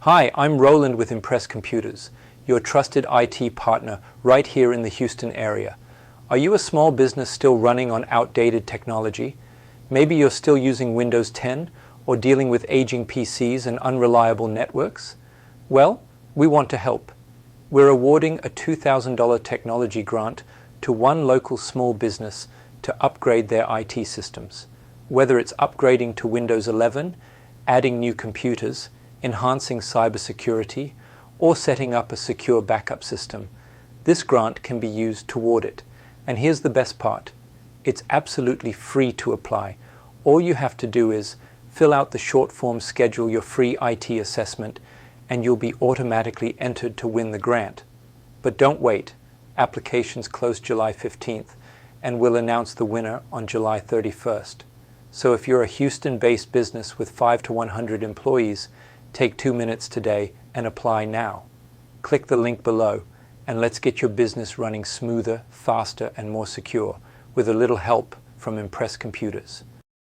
Hi, I'm Roland with Impress Computers, your trusted IT partner right here in the Houston area. Are you a small business still running on outdated technology? Maybe you're still using Windows 10 or dealing with aging PCs and unreliable networks? Well, we want to help. We're awarding a $2,000 technology grant to one local small business to upgrade their IT systems. Whether it's upgrading to Windows 11, adding new computers, enhancing cybersecurity, or setting up a secure backup system, this grant can be used toward it. And here's the best part. It's absolutely free to apply. All you have to do is fill out the short form, schedule your free IT assessment, and you'll be automatically entered to win the grant. But don't wait. Applications close July 15th, and we'll announce the winner on July 31st. So if you're a Houston-based business with 5 to 100 employees, take 2 minutes today and apply now. Click the link below and let's get your business running smoother, faster, and more secure with a little help from Impress Computers.